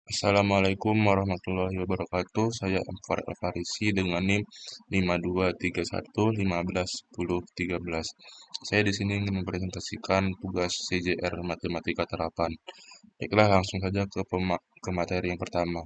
Assalamualaikum warahmatullahi wabarakatuh. Saya Amfar Alfarisi dengan NIM 5231151013. Saya di sini ingin mempresentasikan tugas CJR Matematika Terapan. Baiklah, langsung saja ke materi yang pertama,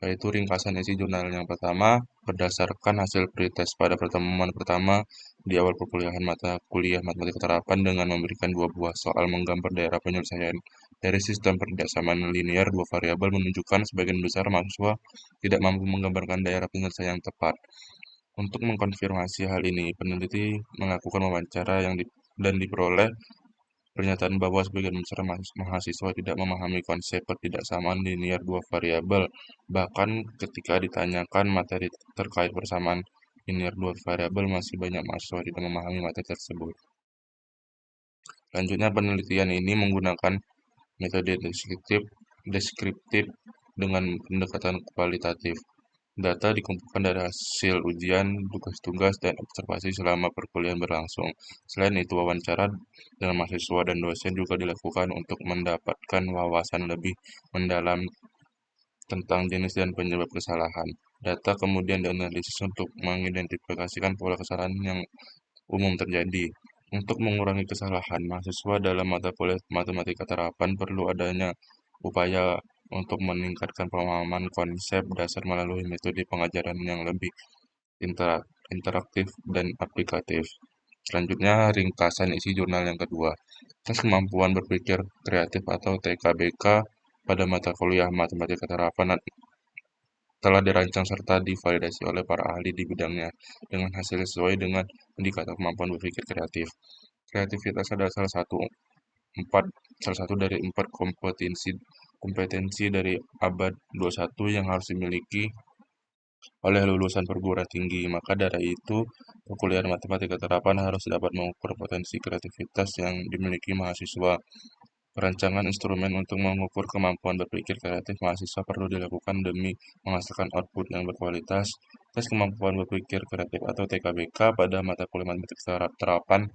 yaitu ringkasan isi jurnal yang pertama. Berdasarkan hasil pretest pada pertemuan pertama di awal perkuliahan mata kuliah matematika terapan dengan memberikan dua buah soal menggambar daerah penyelesaian dari sistem perindaksamaan linear dua variabel menunjukkan sebagian besar mahasiswa tidak mampu menggambarkan daerah penyelesaian yang tepat. Untuk mengkonfirmasi hal ini, peneliti melakukan wawancara dan diperoleh pernyataan bahwa sebagian besar mahasiswa tidak memahami konsep ketidaksamaan linear dua variabel, bahkan ketika ditanyakan materi terkait persamaan linear dua variabel, masih banyak mahasiswa tidak memahami materi tersebut. Selanjutnya, penelitian ini menggunakan metode deskriptif dengan pendekatan kualitatif. Data dikumpulkan dari hasil ujian, tugas-tugas, dan observasi selama perkuliahan berlangsung. Selain itu, wawancara dengan mahasiswa dan dosen juga dilakukan untuk mendapatkan wawasan lebih mendalam tentang jenis dan penyebab kesalahan. Data kemudian dianalisis untuk mengidentifikasikan pola kesalahan yang umum terjadi. Untuk mengurangi kesalahan, mahasiswa dalam mata kuliah matematika terapan perlu adanya upaya untuk meningkatkan pemahaman konsep dasar melalui metode pengajaran yang lebih interaktif dan aplikatif. Selanjutnya, ringkasan isi jurnal yang kedua. Tes kemampuan berpikir kreatif atau TKBK pada mata kuliah matematika terapan telah dirancang serta divalidasi oleh para ahli di bidangnya dengan hasil sesuai dengan indikator kemampuan berpikir kreatif. Kreativitas adalah salah satu dari empat kompetensi dari abad 21 yang harus dimiliki oleh lulusan perguruan tinggi. Maka dari itu, perkuliahan matematika terapan harus dapat mengukur potensi kreativitas yang dimiliki mahasiswa. Perancangan instrumen untuk mengukur kemampuan berpikir kreatif mahasiswa perlu dilakukan demi menghasilkan output yang berkualitas. Tes kemampuan berpikir kreatif atau TKBK pada mata kuliah matematika terapan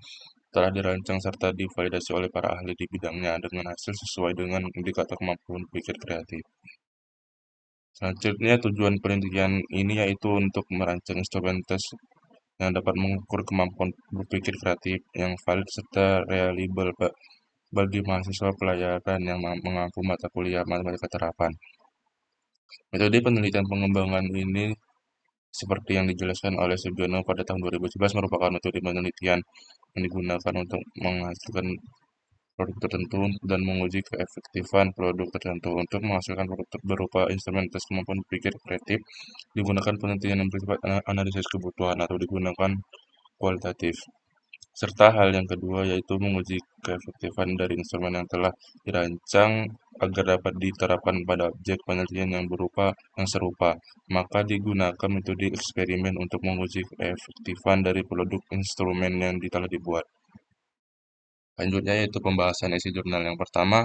telah dirancang serta divalidasi oleh para ahli di bidangnya dengan hasil sesuai dengan indikator kemampuan berpikir kreatif. Selanjutnya, tujuan penelitian ini yaitu untuk merancang instrumen tes yang dapat mengukur kemampuan berpikir kreatif yang valid serta reliable bagi mahasiswa pelajaran yang mengampu mata kuliah matematika terapan. Metode penelitian pengembangan ini seperti yang dijelaskan oleh Subyono pada tahun 2011 merupakan metode penelitian yang digunakan untuk menghasilkan produk tertentu dan menguji keefektifan produk tertentu. Untuk menghasilkan produk berupa instrumen tes kemampuan berpikir kreatif, digunakan penelitian yang bersifat analisis kebutuhan atau digunakan kualitatif. Serta hal yang kedua yaitu menguji keefektifan dari instrumen yang telah dirancang agar dapat diterapkan pada objek penelitian yang serupa. Maka digunakan metode eksperimen untuk menguji keefektifan dari produk instrumen yang telah dibuat. Selanjutnya yaitu pembahasan isi jurnal yang pertama.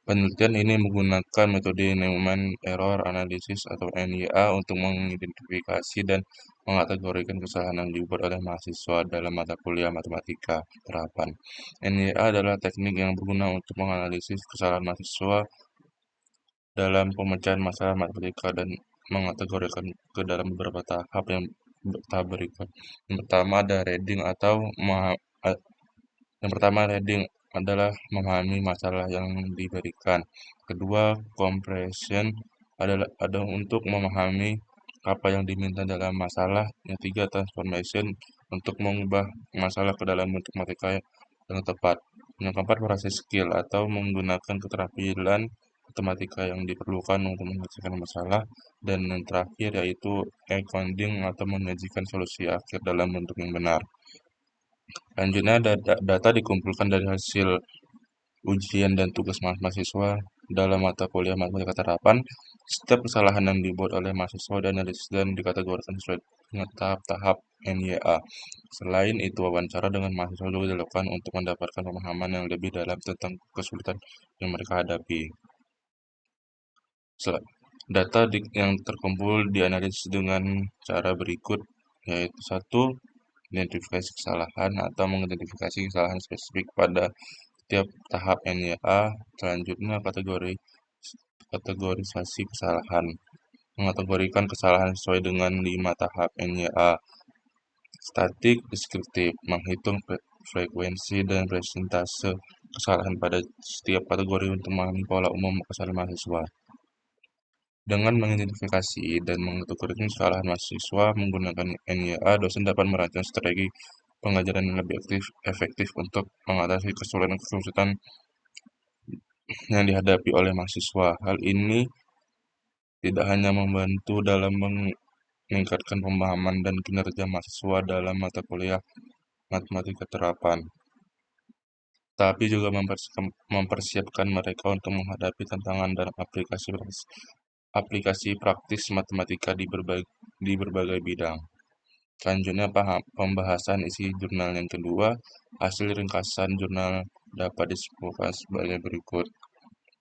Penelitian ini menggunakan metode Neumann Error Analysis atau NIA untuk mengidentifikasi dan mengategorikan kesalahan yang dibuat oleh mahasiswa dalam mata kuliah matematika terapan. NIA adalah teknik yang berguna untuk menganalisis kesalahan mahasiswa dalam pemecahan masalah matematika dan mengategorikan ke dalam beberapa tahap berikut. Yang pertama ada reading atau yang pertama, reading adalah memahami masalah yang diberikan. Kedua, comprehension ada untuk memahami apa yang diminta dalam masalah. Yang tiga, transformation untuk mengubah masalah ke dalam bentuk matematika yang tepat. Yang keempat, proses skill atau menggunakan keterampilan matematika yang diperlukan untuk menyelesaikan masalah. Dan yang terakhir yaitu accounting atau menyajikan solusi akhir dalam bentuk yang benar. Selanjutnya, data dikumpulkan dari hasil ujian dan tugas mahasiswa dalam mata kuliah matematika terapan. Setiap kesalahan yang dibuat oleh mahasiswa dianalisis dan dikategorikan sesuai dengan tahap-tahap NYA. Selain itu, wawancara dengan mahasiswa juga dilakukan untuk mendapatkan pemahaman yang lebih dalam tentang kesulitan yang mereka hadapi. Data yang terkumpul dianalisis dengan cara berikut, yaitu satu, identifikasi kesalahan atau mengidentifikasi kesalahan spesifik pada setiap tahap NYA. Selanjutnya, kategorisasi kesalahan. Mengategorikan kesalahan sesuai dengan 5 tahap NYA. Statik, deskriptif, menghitung frekuensi dan presentase kesalahan pada setiap kategori untuk memahami pola umum kesalahan mahasiswa. Dengan mengidentifikasi dan mengkategorikan kesalahan mahasiswa menggunakan NYA, dosen dapat merancang strategi pengajaran yang lebih efektif untuk mengatasi kesulitan-kesulitan yang dihadapi oleh mahasiswa. Hal ini tidak hanya membantu dalam meningkatkan pemahaman dan kinerja mahasiswa dalam mata kuliah matematika terapan, tapi juga mempersiapkan mereka untuk menghadapi tantangan dalam aplikasi praktis matematika di berbagai bidang. Selanjutnya, pembahasan isi jurnal yang kedua. Hasil ringkasan jurnal dapat disimpulkan sebagai berikut.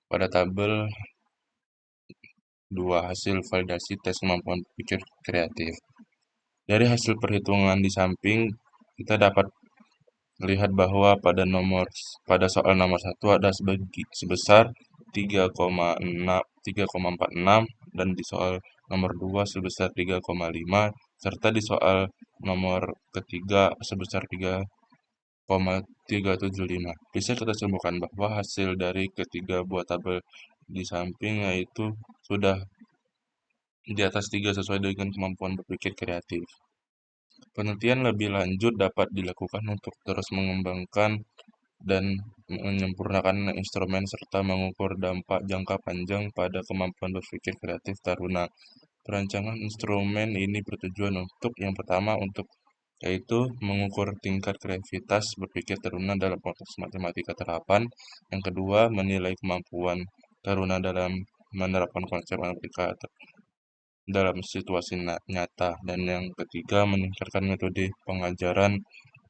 Pada tabel 2, hasil validasi tes kemampuan berpikir kreatif. Dari hasil perhitungan di samping, kita dapat melihat bahwa pada soal nomor 1 ada sebesar 3,46 dan di soal nomor 2 sebesar 3,5 serta di soal nomor ketiga sebesar 3,375. Bisa kita simpulkan bahwa hasil dari ketiga buah tabel di samping yaitu sudah di atas 3 sesuai dengan kemampuan berpikir kreatif. Penelitian lebih lanjut dapat dilakukan untuk terus mengembangkan dan menyempurnakan instrumen serta mengukur dampak jangka panjang pada kemampuan berpikir kreatif taruna. Perancangan instrumen ini bertujuan untuk yang pertama yaitu mengukur tingkat kreativitas berpikir taruna dalam konteks matematika terapan. Yang kedua, menilai kemampuan taruna dalam menerapkan konsep matematika dalam situasi nyata, dan yang ketiga meningkatkan metode pengajaran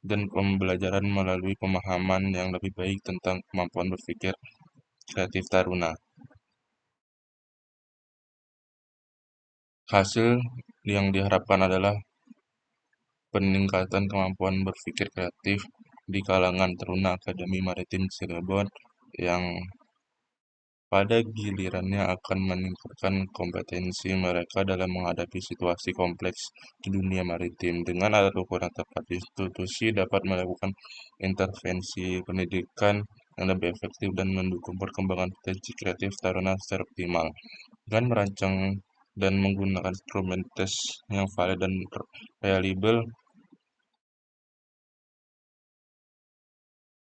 dan pembelajaran melalui pemahaman yang lebih baik tentang kemampuan berpikir kreatif taruna. Hasil yang diharapkan adalah peningkatan kemampuan berpikir kreatif di kalangan taruna Akademi Maritim Cirebon yang pada gilirannya akan meningkatkan kompetensi mereka dalam menghadapi situasi kompleks di dunia maritim. Dengan alat ukur yang tepat, institusi dapat melakukan intervensi pendidikan yang lebih efektif dan mendukung perkembangan potensi kreatif taruna secara optimal. Dengan merancang dan menggunakan instrumen tes yang valid dan reliable,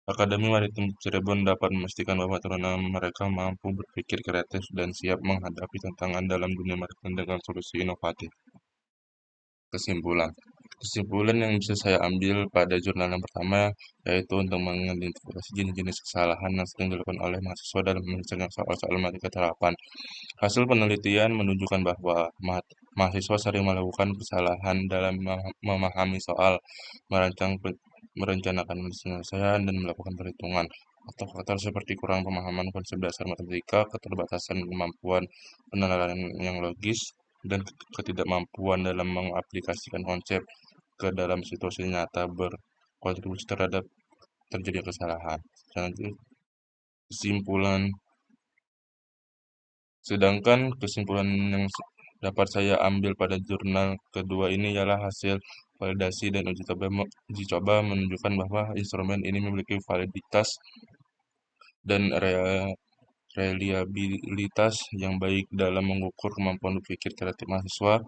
Akademi Maritim Cirebon dapat memastikan bahwa taruna mereka mampu berpikir kreatif dan siap menghadapi tantangan dalam dunia maritim dengan solusi inovatif. Kesimpulan. Kesimpulan yang bisa saya ambil pada jurnal yang pertama yaitu untuk mengidentifikasi jenis-jenis kesalahan yang sering dilakukan oleh mahasiswa dalam menyelesaikan soal-soal matematika terapan. Hasil penelitian menunjukkan bahwa mahasiswa sering melakukan kesalahan dalam memahami soal, merencanakan penyelesaian, dan melakukan perhitungan. Faktor-faktor seperti kurang pemahaman konsep dasar matematika, keterbatasan kemampuan penilaian yang logis, dan ketidakmampuan dalam mengaplikasikan konsep ke dalam situasi nyata berkontribusi terhadap terjadinya kesalahan. Selanjutnya, kesimpulan. Sedangkan kesimpulan yang dapat saya ambil pada jurnal kedua ini ialah hasil validasi dan uji coba menunjukkan bahwa instrumen ini memiliki validitas dan reliabilitas yang baik dalam mengukur kemampuan berpikir kreatif mahasiswa.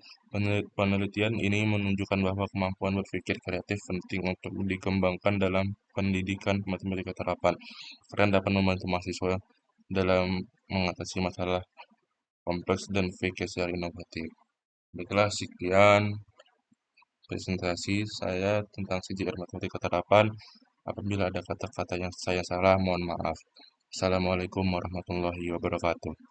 Penelitian ini menunjukkan bahwa kemampuan berpikir kreatif penting untuk dikembangkan dalam pendidikan matematika terapan, karena dapat membantu mahasiswa dalam mengatasi masalah kompleks dan berpikir secara inovatif. Baiklah, sekian presentasi saya tentang CJR Matematika Terapan. Apabila ada kata-kata yang saya salah, mohon maaf. Assalamualaikum warahmatullahi wabarakatuh.